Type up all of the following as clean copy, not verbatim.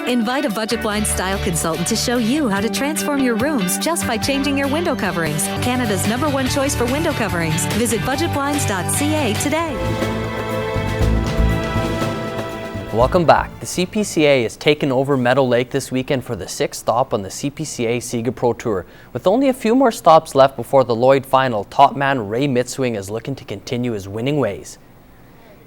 Invite a Budget Blinds style consultant to show you how to transform your rooms just by changing your window coverings. Canada's #1 choice for window coverings. Visit budgetblinds.ca today. Welcome back. The CPCA is taking over Meadow Lake this weekend for the 6th stop on the CPCA Siga Pro Tour. With only a few more stops left before the Lloyd final, top man Ray Mitswing is looking to continue his winning ways.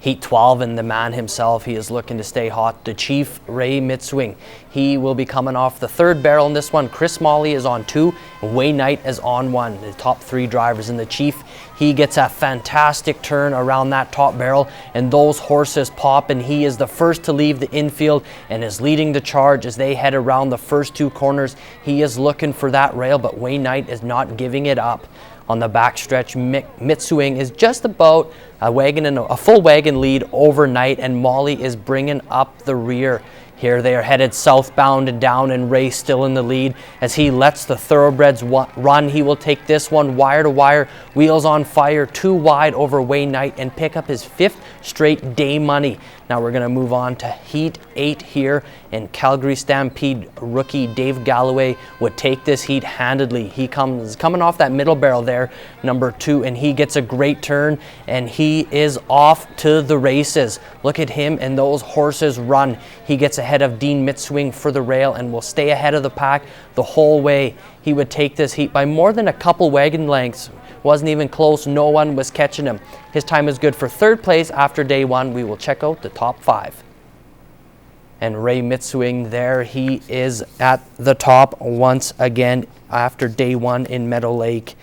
Heat 12 and the man himself, he is looking to stay hot. The Chief, Ray Mitswing, he will be coming off the 3rd barrel in this one. Chris Molly is on 2 and Wayne Knight is on 1. The top 3 drivers. And the Chief, he gets a fantastic turn around that top barrel and those horses pop, and he is the first to leave the infield and is leading the charge as they head around the first 2 corners. He is looking for that rail, but Wayne Knight is not giving it up. On the backstretch, Mitswing is just about a full wagon lead over Knight, and Molly is bringing up the rear. Here they are headed southbound and down, and Ray still in the lead as he lets the thoroughbreds run. He will take this one wire to wire, wheels on fire, 2 wide over Wayne Knight, and pick up his 5th straight day money. Now we're going to move on to Heat 8 here, and Calgary Stampede rookie Dave Galloway would take this heat handedly. He coming off that middle barrel there, number 2, and he gets a great turn, and he is off to the races. Look at him and those horses run. He gets ahead of Dean Mitswing for the rail and will stay ahead of the pack the whole way. He would take this heat by more than a couple wagon lengths. Wasn't even close. No one was catching him. His time is good for 3rd place after day 1. We will check out the top 5. And Ray Mitswing there, he is at the top once again after day 1 in Meadow Lake.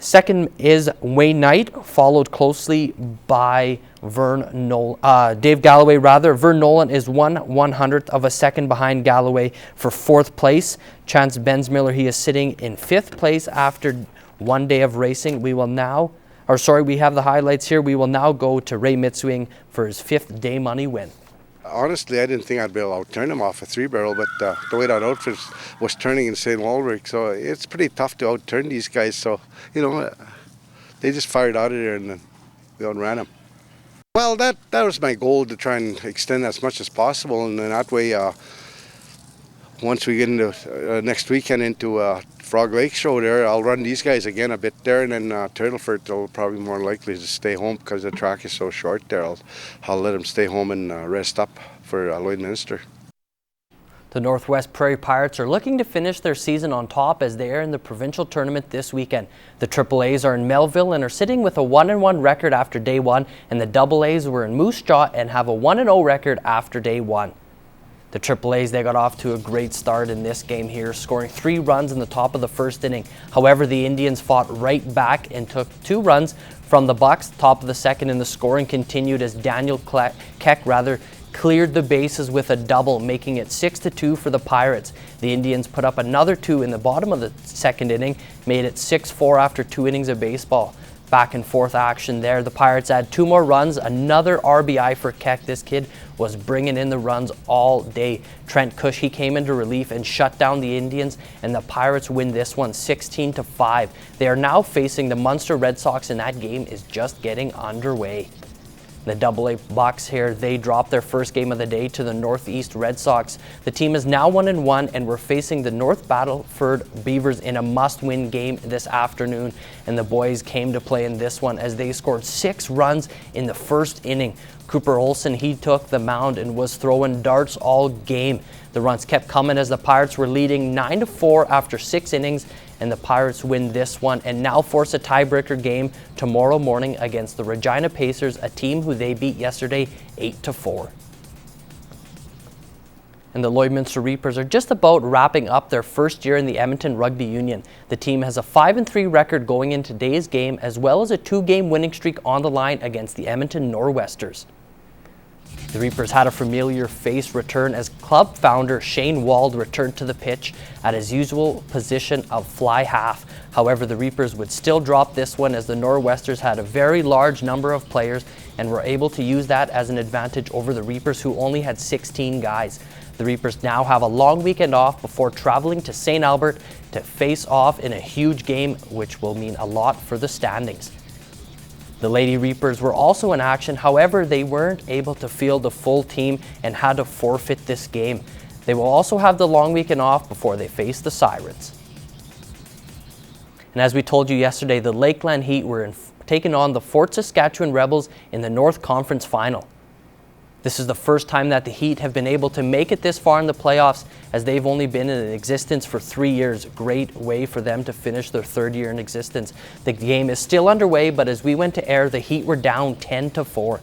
Second is Wayne Knight, followed closely by Dave Galloway rather. Vern Nolan is 1/100th of a second behind Galloway for 4th place. Chance Bensmiller, he is sitting in 5th place after 1 day of racing. We have the highlights here. We will now go to Ray Mitswing for his 5th day money win. Honestly, I didn't think I'd be able to outturn him off a 3 barrel, but the way that outfit was turning in St. Walrick, so it's pretty tough to outturn these guys. So, they just fired out of there and we outran them. Well, that was my goal, to try and extend as much as possible, and then that way, once we get into next weekend into Frog Lake show there, I'll run these guys again a bit there, and then Turtleford will probably more likely to stay home because the track is so short there. I'll let them stay home and rest up for Lloydminster. The Northwest Prairie Pirates are looking to finish their season on top as they are in the provincial tournament this weekend. The AAAs are in Melville and are sitting with a 1-1 record after day 1, and the AAs were in Moose Jaw and have a 1-0 record after day 1. The AAAs, they got off to a great start in this game here, scoring 3 runs in the top of the 1st inning. However, the Indians fought right back and took 2 runs from the Bucks, top of the 2nd, and the scoring continued as Daniel Keck cleared the bases with a double, making it 6-2 for the Pirates. The Indians put up another 2 in the bottom of the 2nd inning, made it 6-4 after 2 innings of baseball. Back and forth action there. The Pirates add 2 more runs, another RBI for Keck. This kid was bringing in the runs all day. Trent Cush, he came into relief and shut down the Indians, and the Pirates win this one 16-5. They are now facing the Munster Red Sox, and that game is just getting underway. The AA Bucks here, they dropped their first game of the day to the Northeast Red Sox. The team is now 1-1, and we're facing the North Battleford Beavers in a must-win game this afternoon. And the boys came to play in this one as they scored 6 runs in the 1st inning. Cooper Olsen, he took the mound and was throwing darts all game. The runs kept coming as the Pirates were leading 9-4 after 6 innings, and the Pirates win this one and now force a tiebreaker game tomorrow morning against the Regina Pacers, a team who they beat yesterday 8-4. And the Lloydminster Reapers are just about wrapping up their first year in the Edmonton Rugby Union. The team has a 5-3 record going into today's game, as well as a 2-game winning streak on the line against the Edmonton Nor'Westers. The Reapers had a familiar face return as club founder Shane Wald returned to the pitch at his usual position of fly half. However, the Reapers would still drop this one as the Nor'Westers had a very large number of players and were able to use that as an advantage over the Reapers, who only had 16 guys. The Reapers now have a long weekend off before traveling to St. Albert to face off in a huge game, which will mean a lot for the standings. The Lady Reapers were also in action, however they weren't able to field a full team and had to forfeit this game. They will also have the long weekend off before they face the Sirens. And as we told you yesterday, the Lakeland Heat were taking on the Fort Saskatchewan Rebels in the North Conference Final. This is the first time that the Heat have been able to make it this far in the playoffs, as they've only been in existence for 3 years. Great way for them to finish their 3rd year in existence. The game is still underway, but as we went to air, the Heat were down 10-4.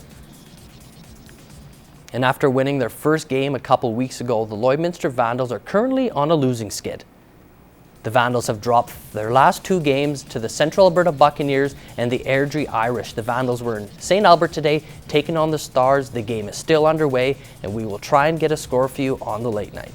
And after winning their first game a couple weeks ago, the Lloydminster Vandals are currently on a losing skid. The Vandals have dropped their last 2 games to the Central Alberta Buccaneers and the Airdrie Irish. The Vandals were in St. Albert today, taking on the Stars. The game is still underway, and we will try and get a score for you on the late night.